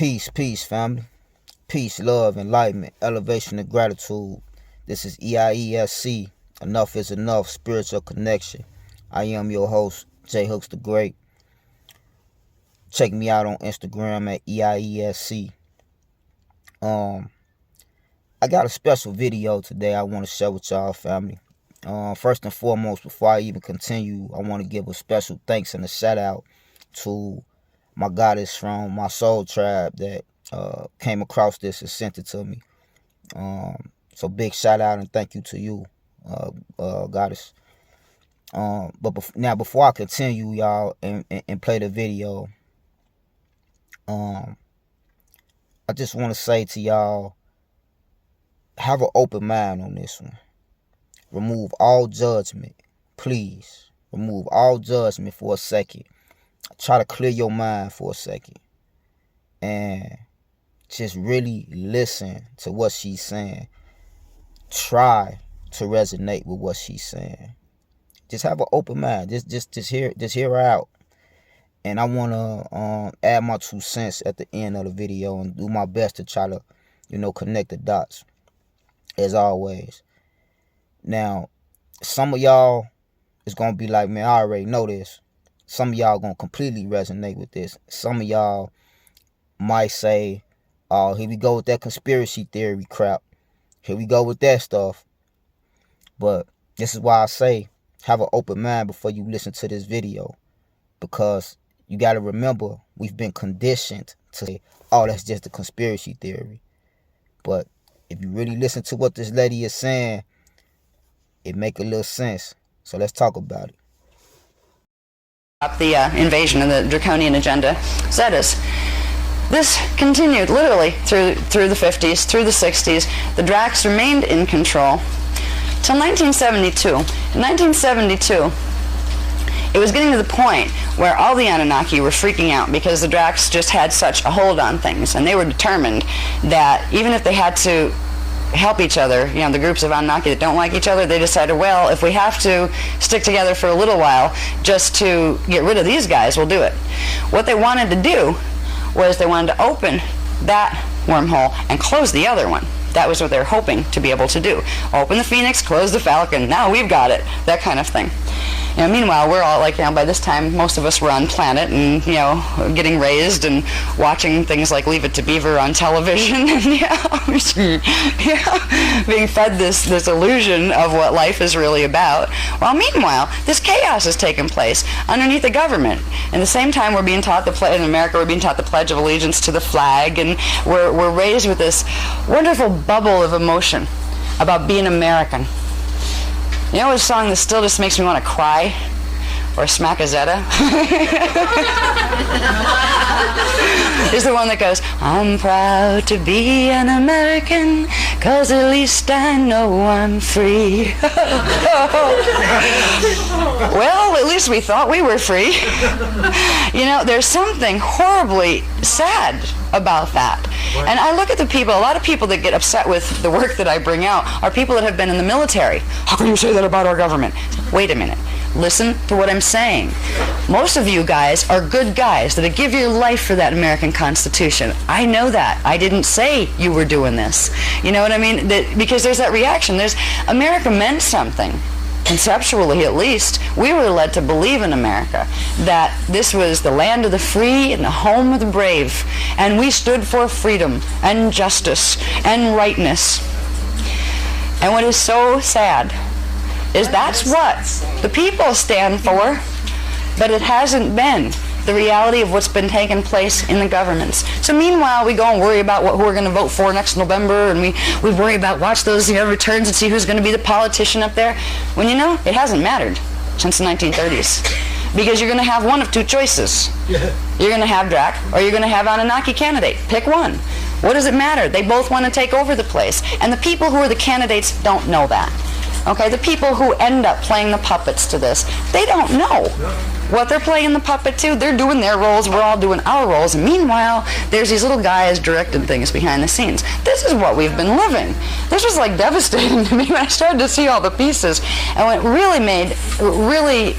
Peace, family. Peace, love, enlightenment, elevation, and gratitude. This is EIESC. Enough is enough. Spiritual connection. I am your host, J Hooks the Great. Check me out on Instagram at EIESC. I got a special video today I want to share with y'all, family. First and foremost, before I even continue, I want to give a special thanks and a shout out to my goddess from my soul tribe that came across this and sent it to me. So big shout out and thank you to you, goddess. But now before I continue, y'all, and play the video, I just want to say to y'all, have an open mind on this one. Remove all judgment, please. Remove all judgment for a second. Try to clear your mind for a second. And just really listen to what she's saying. Try to resonate with what she's saying. Just have an open mind. Just hear her out. And I want to add my 2 cents at the end of the video and do my best to try to, connect the dots, as always. Now, some of y'all is going to be like, man, I already know this. Some of y'all going to completely resonate with this. Some of y'all might say, oh, here we go with that conspiracy theory crap. Here we go with that stuff. But this is why I say, have an open mind before you listen to this video. Because you got to remember, we've been conditioned to say, oh, that's just a conspiracy theory. But if you really listen to what this lady is saying, it make a little sense. So let's talk about it. The invasion and the draconian agenda Zetas. This continued literally through the 50s, through the 60s. The Dracs remained in control till 1972. In 1972, it was getting to the point where all the Anunnaki were freaking out because the Dracs just had such a hold on things, and they were determined that even if they had to help each other, the groups of Anunnaki that don't like each other, they decided, well, if we have to stick together for a little while just to get rid of these guys, we'll do it. What they wanted to do was they wanted to open that wormhole and close the other one. That was what they were hoping to be able to do. Open the Phoenix, close the Falcon, now we've got it, that kind of thing. Meanwhile, we're all like, by this time, most of us were on planet and, getting raised and watching things like Leave It to Beaver on television and, being fed this illusion of what life is really about. Well, meanwhile, this chaos is taking place underneath the government. And at the same time, we're being taught in America, we're being taught the Pledge of Allegiance to the flag, and we're raised with this wonderful bubble of emotion about being American. You know a song that still just makes me want to cry? Or smack a Zeta? Is the one that goes, I'm proud to be an American, 'cause at least I know I'm free. Well, at least we thought we were free. There's something horribly sad about that. And I look at the people, a lot of people that get upset with the work that I bring out are people that have been in the military. How can you say that about our government? Wait a minute. Listen to what I'm saying. Most of you guys are good guys that give your life for that American Constitution. I know that. I didn't say you were doing this. You know what I mean? Because there's that reaction. America meant something. Conceptually, at least, we were led to believe in America, that this was the land of the free and the home of the brave, and we stood for freedom and justice and rightness. And what is so sad is that's what the people stand for, but it hasn't been the reality of what's been taking place in the governments. So meanwhile, we go and worry about who we're going to vote for next November, and we worry about, watch those returns and see who's going to be the politician up there, when it hasn't mattered since the 1930s. Because you're going to have one of two choices. You're going to have Drac, or you're going to have Anunnaki candidate. Pick one. What does it matter? They both want to take over the place. And the people who are the candidates don't know that. Okay, the people who end up playing the puppets to this, they don't know what they're playing the puppet to. They're doing their roles, we're all doing our roles. And meanwhile, there's these little guys directing things behind the scenes. This is what we've been living. This was like devastating to me when I started to see all the pieces. And what really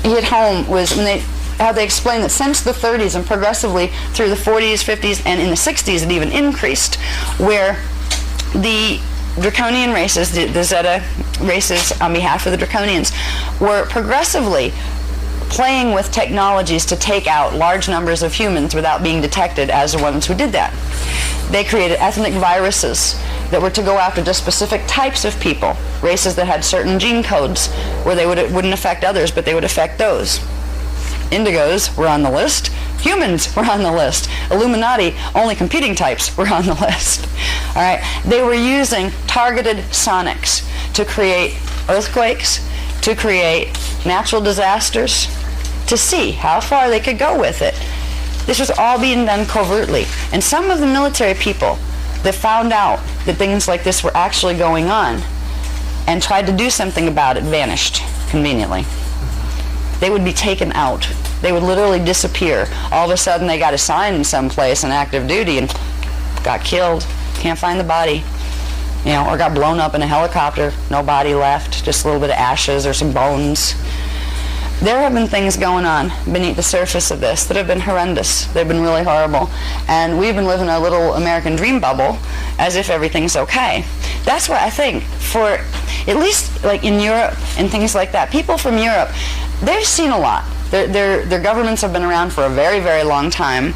hit home was when how they explain that since the 30s and progressively through the 40s, 50s, and in the 60s it even increased, where the Draconian races, the Zeta races on behalf of the Draconians, were progressively playing with technologies to take out large numbers of humans without being detected as the ones who did that. They created ethnic viruses that were to go after just specific types of people, races that had certain gene codes where they wouldn't affect others, but they would affect those. Indigos were on the list. Humans were on the list. Illuminati, only competing types, were on the list. All right. They were using targeted sonics to create earthquakes, to create natural disasters, to see how far they could go with it. This was all being done covertly. And some of the military people that found out that things like this were actually going on and tried to do something about it vanished conveniently. They would be taken out. They would literally disappear. All of a sudden they got assigned someplace in active duty and got killed. Can't find the body. You know, or got blown up in a helicopter. No body left. Just a little bit of ashes or some bones. There have been things going on beneath the surface of this that have been horrendous. They've been really horrible. And we've been living our little American dream bubble as if everything's okay. That's why I think for, at least like in Europe and things like that, people from Europe, they've seen a lot. Their governments have been around for a very, very long time.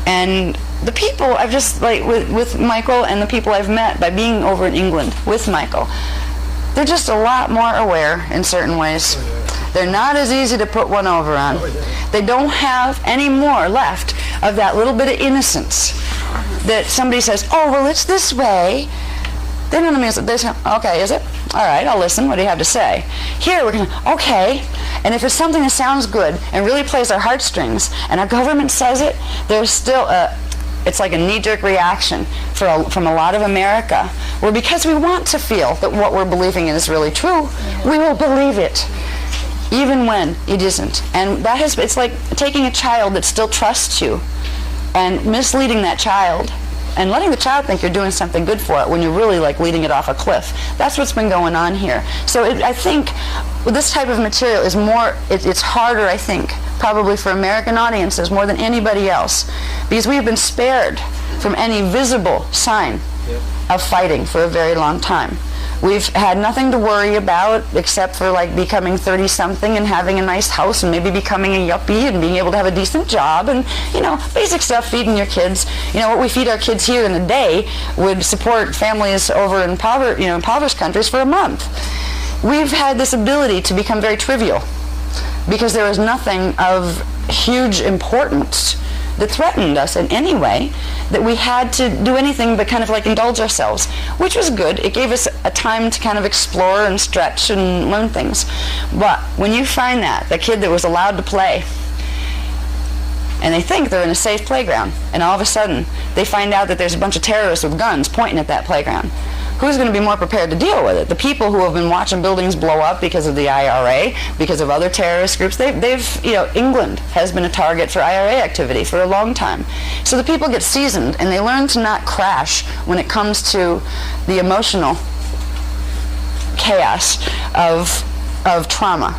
And the people, I've just, like with Michael and the people I've met by being over in England with Michael, they're just a lot more aware in certain ways. They're not as easy to put one over on. They don't have any more left of that little bit of innocence that somebody says, oh, well, it's this way. They don't mean this. Okay, is it? All right, I'll listen. What do you have to say? Here, we're going to, okay. And if it's something that sounds good and really plays our heartstrings, and our government says it, there's still it's like a knee-jerk reaction from a lot of America, where because we want to feel that what we're believing in is really true, we will believe it, even when it isn't. And that it's like taking a child that still trusts you and misleading that child and letting the child think you're doing something good for it when you're really like leading it off a cliff. That's what's been going on here. So I think this type of material is more, it's harder, I think, probably for American audiences more than anybody else, because we've been spared from any visible sign of fighting for a very long time. We've had nothing to worry about except for like becoming 30-something and having a nice house and maybe becoming a yuppie and being able to have a decent job and, you know, basic stuff, feeding your kids. You know, what we feed our kids here in a day would support families over in impoverished countries for a month. We've had this ability to become very trivial because there was nothing of huge importance that threatened us in any way, that we had to do anything but kind of like indulge ourselves, which was good. It gave us a time to kind of explore and stretch and learn things. But when you find that, the kid that was allowed to play, and they think they're in a safe playground, and all of a sudden they find out that there's a bunch of terrorists with guns pointing at that playground, who's going to be more prepared to deal with it? The people who have been watching buildings blow up because of the IRA, because of other terrorist groups. They've, you know, England has been a target for IRA activity for a long time. So the people get seasoned and they learn to not crash when it comes to the emotional chaos of trauma.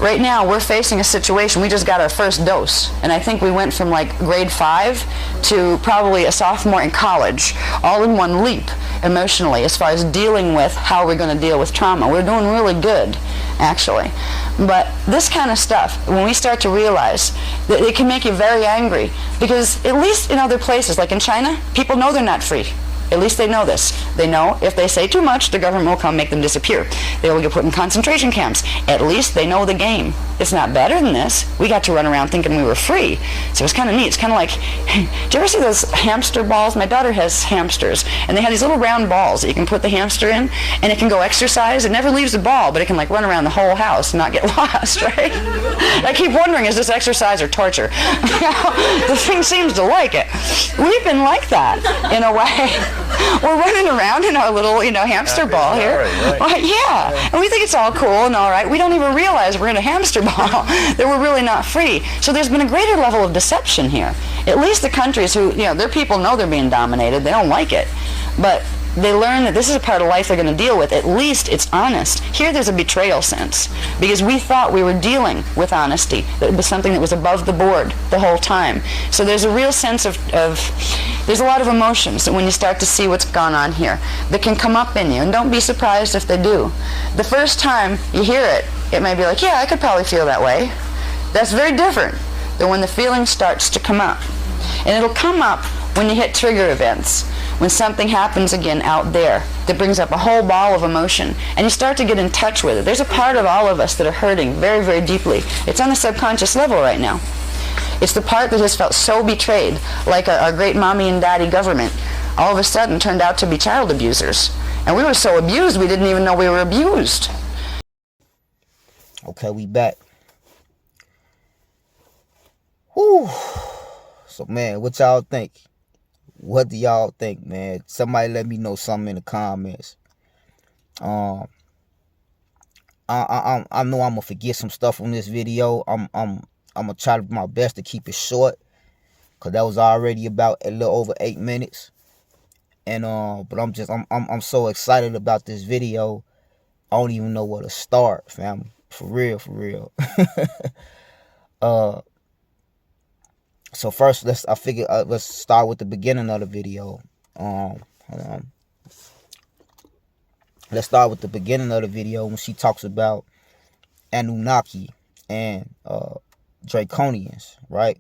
Right now, we're facing a situation, we just got our first dose, and I think we went from like grade 5 to probably a sophomore in college, all in one leap emotionally, as far as dealing with how we're going to deal with trauma. We're doing really good, actually. But this kind of stuff, when we start to realize that it can make you very angry, because at least in other places, like in China, people know they're not free. At least they know this. They know if they say too much, the government will come make them disappear. They will get put in concentration camps. At least they know the game. It's not better than this. We got to run around thinking we were free. So it's kind of neat. It's kind of like, do you ever see those hamster balls? My daughter has hamsters, and they have these little round balls that you can put the hamster in, and it can go exercise. It never leaves the ball, but it can like run around the whole house and not get lost, right? I keep wondering, is this exercise or torture? The thing seems to like it. We've been like that, in a way. We're running around in our little, hamster ball here. Right. Well, yeah, and we think it's all cool and all right. We don't even realize we're in a hamster ball, that we're really not free. So there's been a greater level of deception here. At least the countries who, their people know they're being dominated. They don't like it. But they learn that this is a part of life they're going to deal with. At least it's honest. Here there's a betrayal sense, because we thought we were dealing with honesty. That it was something that was above the board the whole time. So there's a real sense of there's a lot of emotions that when you start to see what's gone on here that can come up in you, and don't be surprised if they do. The first time you hear it, it may be like, yeah, I could probably feel that way. That's very different than when the feeling starts to come up. And it'll come up when you hit trigger events, when something happens again out there that brings up a whole ball of emotion, and you start to get in touch with it. There's a part of all of us that are hurting very, very deeply. It's on the subconscious level right now. It's the part that has felt so betrayed, like our great mommy and daddy government all of a sudden turned out to be child abusers. And we were so abused we didn't even know we were abused. Okay, we back. Whew. So, man, what y'all think? What do y'all think, man? Somebody let me know something in the comments. I know I'm gonna forget some stuff from this video. I'm gonna try to do my best to keep it short, cause that was already about a little over 8 minutes. And but I'm so excited about this video. I don't even know where to start, family. For real. So first, let's start with the beginning of the video. Hold on. Let's start with the beginning of the video when she talks about Anunnaki and Draconians, right?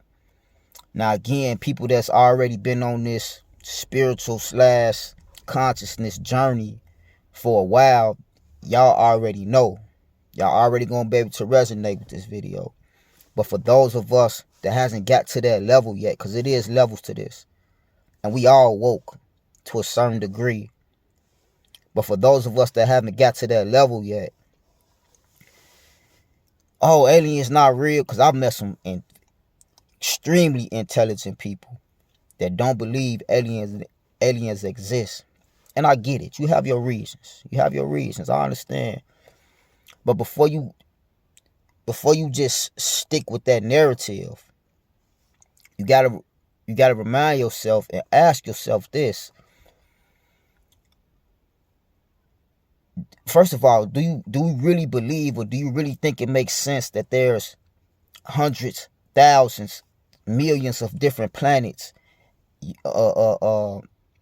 Now, again, people that's already been on this spiritual / consciousness journey for a while, y'all already know. Y'all already gonna be able to resonate with this video. But for those of us that hasn't got to that level yet, because it is levels to this, and we all woke to a certain degree. But for those of us that haven't got to that level yet, oh, aliens not real, because I've met some extremely intelligent people that don't believe aliens exist. And I get it. You have your reasons. I understand. But before you just stick with that narrative, you gotta remind yourself and ask yourself this. First of all, do we really believe, or do you really think it makes sense that there's hundreds, thousands, millions of different planets,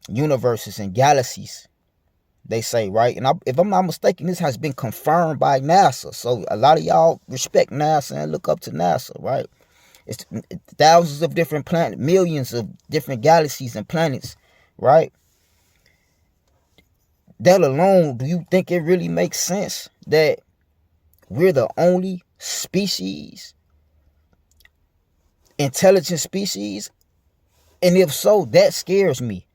universes and galaxies? They say, right? And if I'm not mistaken, this has been confirmed by NASA. So a lot of y'all respect NASA and look up to NASA, right? It's thousands of different planets, millions of different galaxies and planets, right? That alone, do you think it really makes sense that we're the only species, intelligent species? And if so, that scares me.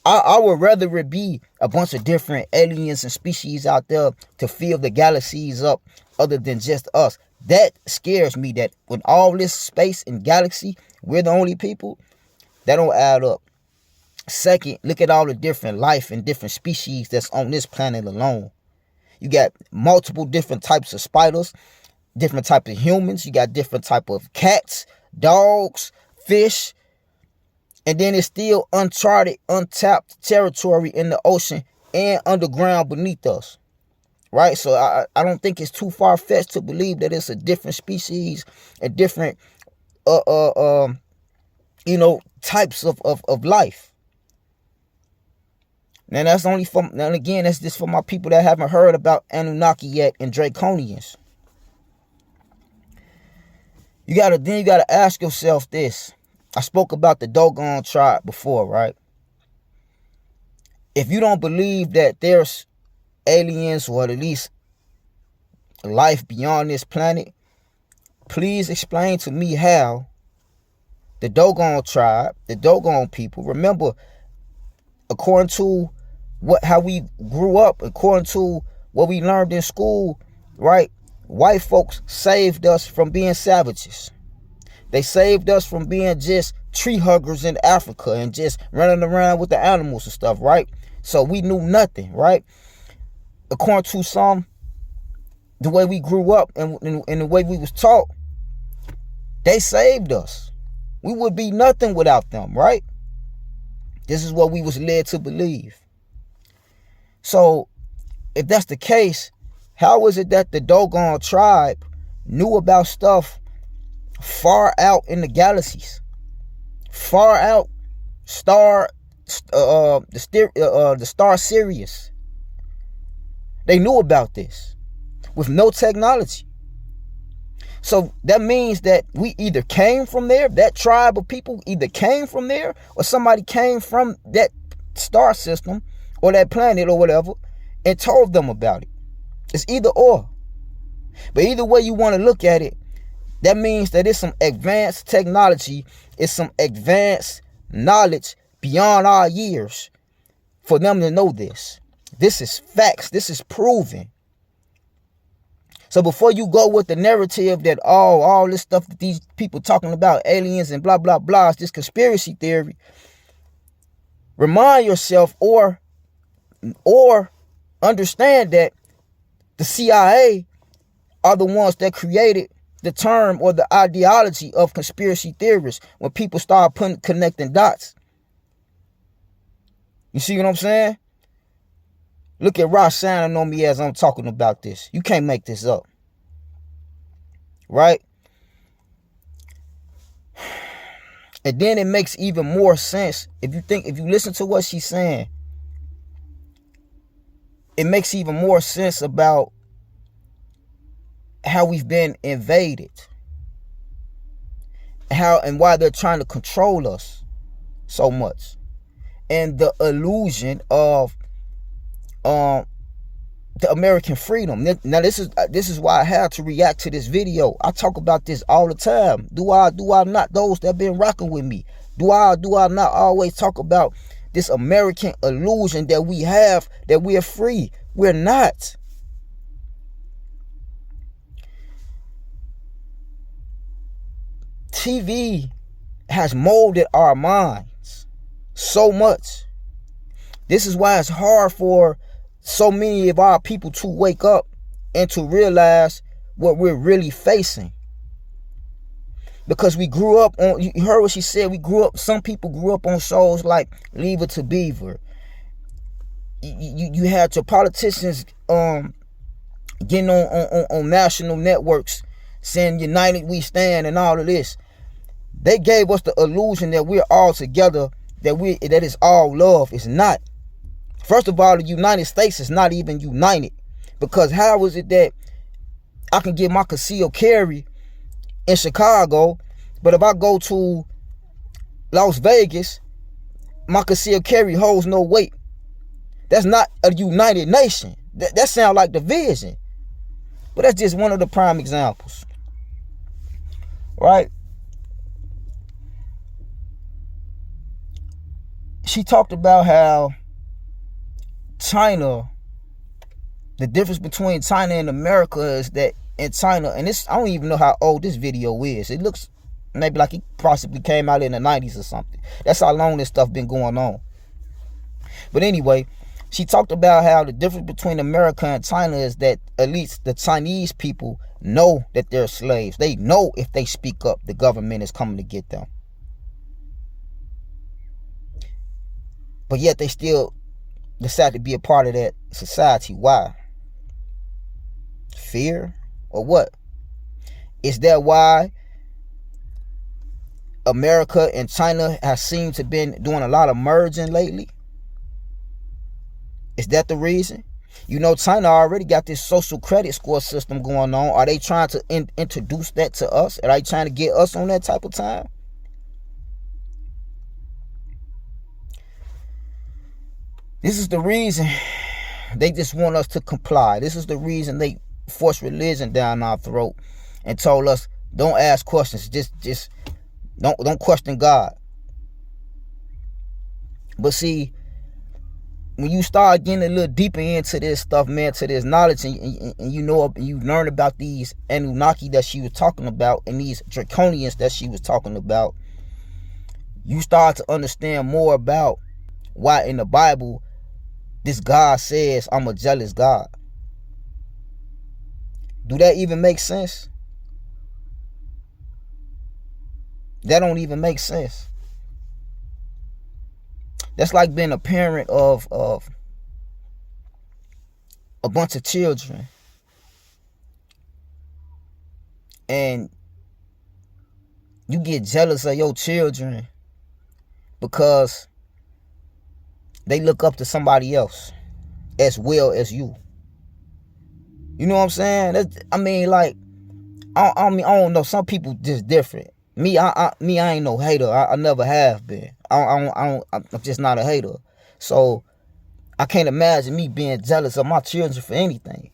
I would rather it be a bunch of different aliens and species out there to fill the galaxies up other than just us. That scares me, that with all this space and galaxy, we're the only people. That don't add up. Second, look at all the different life and different species that's on this planet alone. You got multiple different types of spiders, different types of humans. You got different type of cats, dogs, fish. And then it's still uncharted, untapped territory in the ocean and underground beneath us. Right? So I don't think it's too far-fetched to believe that it's a different species and different types of life. And that's only for, and again, that's just for my people that haven't heard about Anunnaki yet and Draconians. You gotta ask yourself this. I spoke about the Dogon tribe before, right? If you don't believe that there's aliens or at least life beyond this planet, please explain to me how the Dogon tribe, the Dogon people, remember, according to how we grew up, according to what we learned in school, right? White folks saved us from being savages. They saved us from being just tree huggers in Africa and just running around with the animals and stuff, right? So we knew nothing, right? According to some, the way we grew up and the way we was taught, they saved us. We would be nothing without them, right? This is what we was led to believe. So if that's the case, how is it that the Dogon tribe knew about stuff far out in the galaxies, far out, the star Sirius? They knew about this with no technology. So that means that we either came from there, that tribe of people either came from there, or somebody came from that star system or that planet or whatever and told them about it. It's either or. But either way you want to look at it, that means that it's some advanced technology, it's some advanced knowledge beyond our years for them to know this. This is facts. This is proven. So before you go with the narrative that all this stuff that these people talking about, aliens and blah, blah, blah, is this conspiracy theory, remind yourself or understand that the CIA are the ones that created the term or the ideology of conspiracy theorists when people start connecting dots. You see what I'm saying? Look at Ashayana on me as I'm talking about this. You can't make this up. Right? And then it makes even more sense if you listen to what she's saying. It makes even more sense about how we've been invaded. How and why they're trying to control us so much. And the illusion of the American freedom. Now this is why I had to react to this video. I talk about this all the time. Do I not, those that been rocking with me, do I not always talk about this American illusion that we have, that we are free? We're not. TV has molded our minds so much. This is why it's hard for so many of our people to wake up and to realize what we're really facing. Because we grew up on, you heard what she said, some people grew up on shows like Leave It to Beaver. You had your politicians getting on national networks saying United We Stand and all of this. They gave us the illusion that we're all together, that is all love. It's not. First of all, the United States is not even united. Because how is it that I can get my concealed carry in Chicago, but if I go to Las Vegas, my concealed carry holds no weight? That's not a united nation. That sounds like division. But that's just one of the prime examples. Right? She talked about how China, the difference between China and America is that in China, and this, I don't even know how old this video is. It looks maybe like it possibly came out in the 90s or something. That's how long this stuff been going on. But anyway, she talked about how the difference between America and China is that at least the Chinese people know that they're slaves. They know if they speak up, the government is coming to get them. But yet they still decide to be a part of that society. Why? Fear or what? Is that why America and China have seemed to been doing a lot of merging lately? Is that the reason? You know, China already got this social credit score system going on. Are they trying to introduce that to us? Are they trying to get us on that type of time? This is the reason they just want us to comply. This is the reason they forced religion down our throat and told us don't ask questions. Just don't question God. But see, when you start getting a little deeper into this stuff, man, to this knowledge, and you know, you learn about these Anunnaki that she was talking about and these Draconians that she was talking about, you start to understand more about why in the Bible this God says, I'm a jealous God. Do that even make sense? That don't even make sense. That's like being a parent of a bunch of children, and you get jealous of your children because they look up to somebody else as well as you. You know what I'm saying? Like, I don't know. Some people just different. Me, I ain't no hater. I never have been. I'm just not a hater. So I can't imagine me being jealous of my children for anything.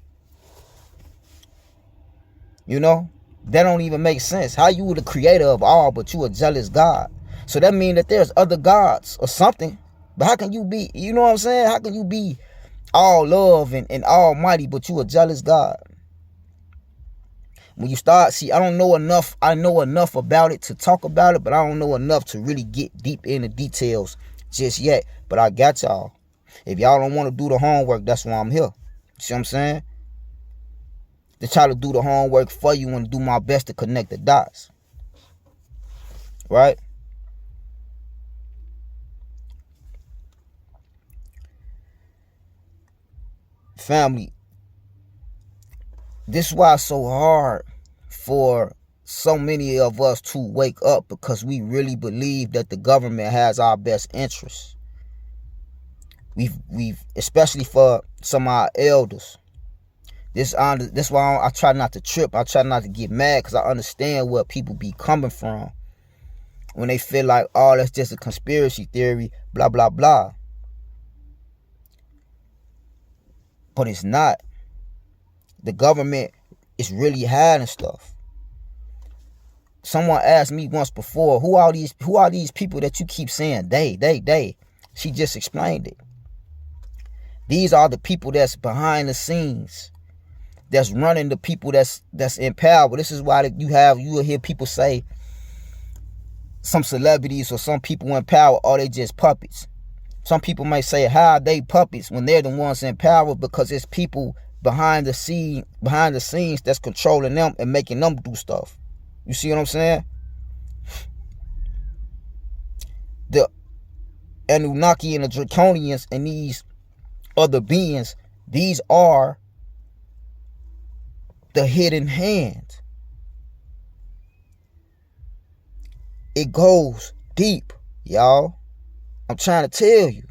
You know? That don't even make sense. How you the creator of all, but you a jealous God? So that means that there's other gods or something. But how can you be, you know what I'm saying? How can you be all love and almighty, but you a jealous God? When you start, see, I know enough about it to talk about it, but I don't know enough to really get deep in the details just yet. But I got y'all. If y'all don't want to do the homework, that's why I'm here. See what I'm saying? To try to do the homework for you and do my best to connect the dots. Right? Family, this is why it's so hard for so many of us to wake up, because we really believe that the government has our best interests. We've especially for some of our elders. This why I try not to trip. I try not to get mad, because I understand where people be coming from when they feel like, oh, that's just a conspiracy theory, blah, blah, blah. But it's not. The government is really hiding stuff. Someone asked me once before, who are these people that you keep saying they? She just explained it. These are the people that's behind the scenes, that's running the people that's in power. This is why you will hear people say some celebrities or some people in power, are they just puppets? Some people may say, how are they puppets when they're the ones in power? Because it's people behind the scenes that's controlling them and making them do stuff. You see what I'm saying? The Anunnaki and the Draconians and these other beings, these are the hidden hand. It goes deep, y'all. I'm trying to tell you.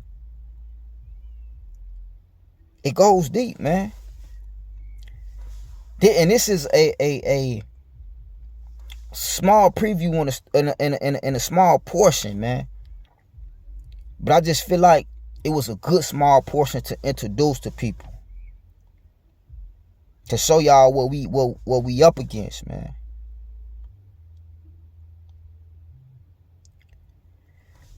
It goes deep, man. And this is a small preview in a small portion, man. But I just feel like it was a good small portion to introduce to people, to show y'all what we up against, man.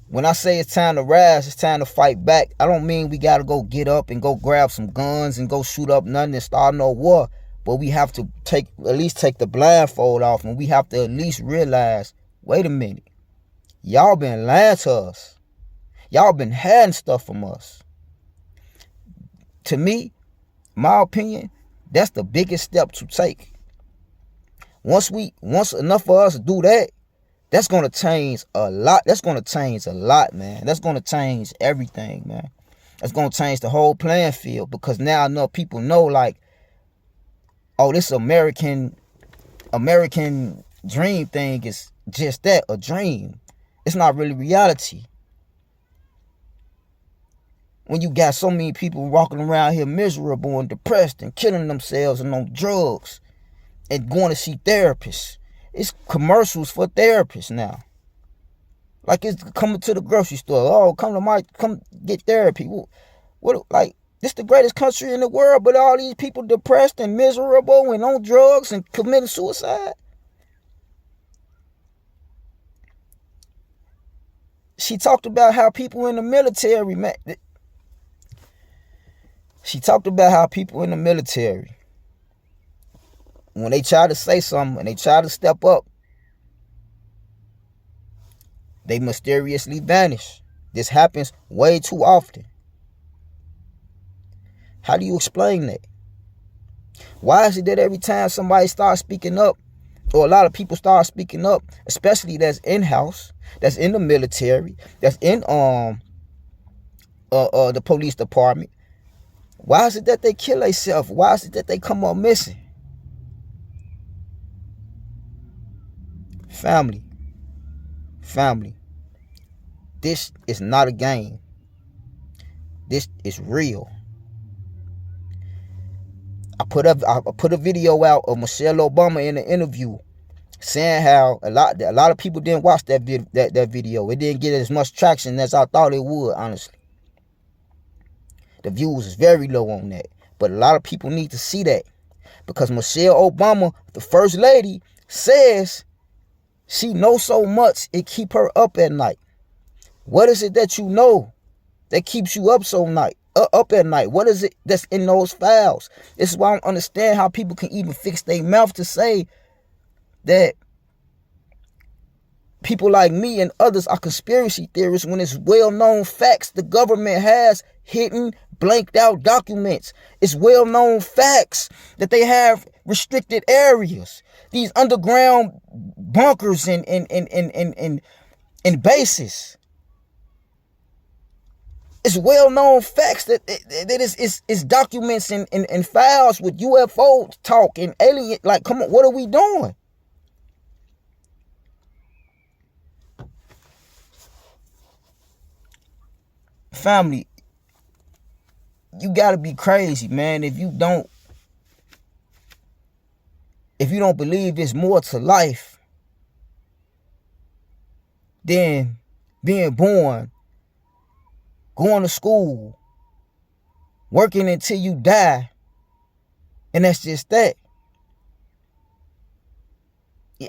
When I say it's time to rise, it's time to fight back, I don't mean we gotta go get up and go grab some guns and go shoot up nothing and start no war. But we have to at least take the blindfold off, and we have to at least realize, wait a minute, y'all been lying to us. Y'all been hiding stuff from us. To me, my opinion, that's the biggest step to take. Once enough of us do that, that's going to change a lot. That's going to change a lot, man. That's going to change everything, man. That's going to change the whole playing field, because now enough people know, like, oh, this American dream thing is just that, a dream. It's not really reality. When you got so many people walking around here miserable and depressed and killing themselves and on drugs and going to see therapists. It's commercials for therapists now. Like, it's coming to the grocery store. Oh, come get therapy. What like, this the greatest country in the world, but all these people depressed and miserable and on drugs and committing suicide? She talked about how people in the military, man. She talked about how people in the military, when they try to say something and they try to step up, they mysteriously vanish. This happens way too often. How do you explain that? Why is it that every time somebody starts speaking up, or a lot of people start speaking up, especially that's in-house, that's in the military, that's in the police department, Why is it that they kill themselves? Why is it that they come up missing? Family. This is not a game. This is real. I put a video out of Michelle Obama in an interview saying how a lot of people didn't watch that video. It didn't get as much traction as I thought it would, honestly. The views is very low on that. But a lot of people need to see that. Because Michelle Obama, the first lady, says she knows so much it keep her up at night. What is it that you know that keeps you up up at night? What is it that's in those files? This is why I don't understand how people can even fix their mouth to say that people like me and others are conspiracy theorists when it's well-known facts. The government has hidden, blanked out documents. It's well-known facts that they have restricted areas. These underground bunkers and bases. It's well-known facts that it's documents and files with UFO talk and alien. Like, come on, what are we doing? Family, you gotta be crazy, man. If you don't believe there's more to life than being born, going to school, working until you die, and that's just that. Yeah,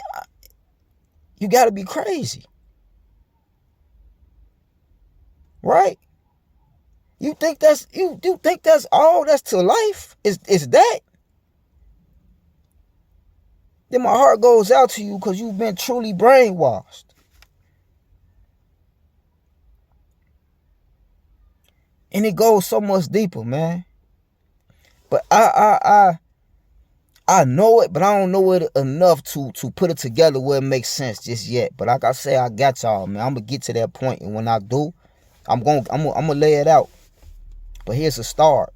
you gotta be crazy, right? You think that's all that's to life? Is that? Then my heart goes out to you because you've been truly brainwashed. And it goes so much deeper, man. But I know it, but I don't know it enough to put it together where it makes sense just yet. But like I say, I got y'all, man. I'm gonna get to that point, and when I do, I'm gonna lay it out. But here's a start.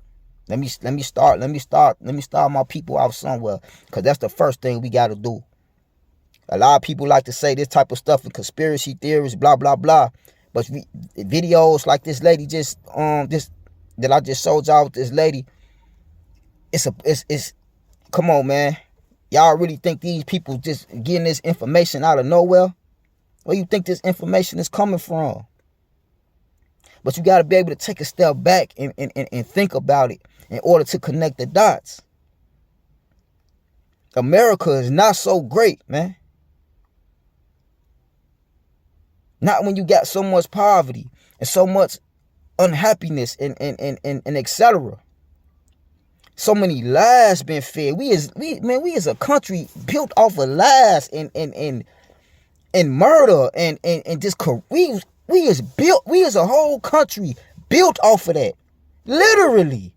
Let me start my people out somewhere, because that's the first thing we got to do. A lot of people like to say this type of stuff and conspiracy theories, blah blah blah. But videos like this lady just that I just showed y'all with this lady, it's come on, man. Y'all really think these people just getting this information out of nowhere? Where you think this information is coming from? But you got to be able to take a step back and think about it in order to connect the dots. America is not so great, man. Not when you got so much poverty and so much unhappiness and etc. So many lies been fed. We as a country built off of lies and murder and just we as a whole country built off of that. Literally.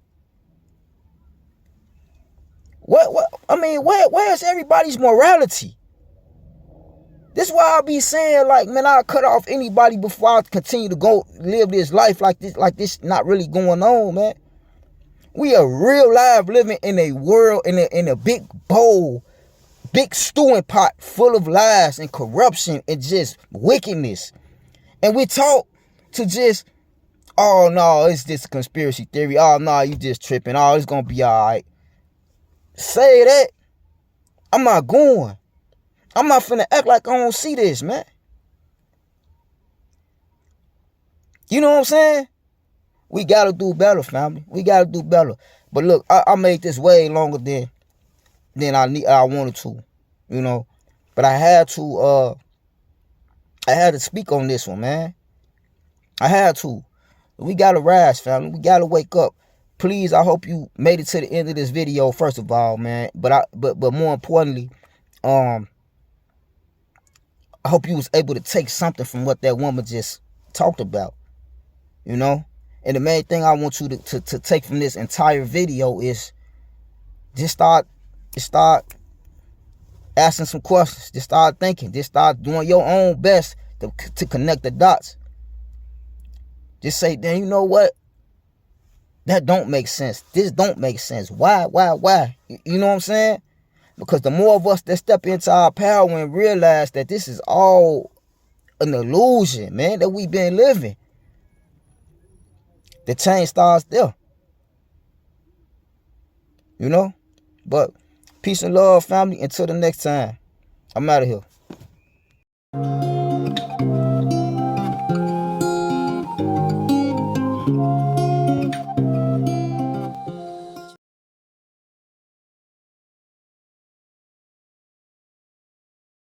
Where's everybody's morality? This is why I be saying, like, man, I'll cut off anybody before I continue to go live this life like this not really going on, man. We are real live living in a world, in a big bowl, big stewing pot full of lies and corruption and just wickedness. And we taught to just, oh no, it's just a conspiracy theory. Oh no, you just tripping. Oh, it's gonna be all right. Say that. I'm not going. I'm not finna act like I don't see this, man. You know what I'm saying? We gotta do better, family. We gotta do better. But look, I made this way longer than I wanted to, you know. But I had to speak on this one, man. I had to. We gotta rise, family. We gotta wake up. Please, I hope you made it to the end of this video, first of all, man. But more importantly, I hope you was able to take something from what that woman just talked about, you know? And the main thing I want you to take from this entire video is just start asking some questions. Just start thinking. Just start doing your own best to connect the dots. Just say, then you know what? That don't make sense. This don't make sense. Why? You know what I'm saying? Because the more of us that step into our power and realize that this is all an illusion, man, that we've been living, the change starts there. You know? But peace and love, family. Until the next time, I'm out of here.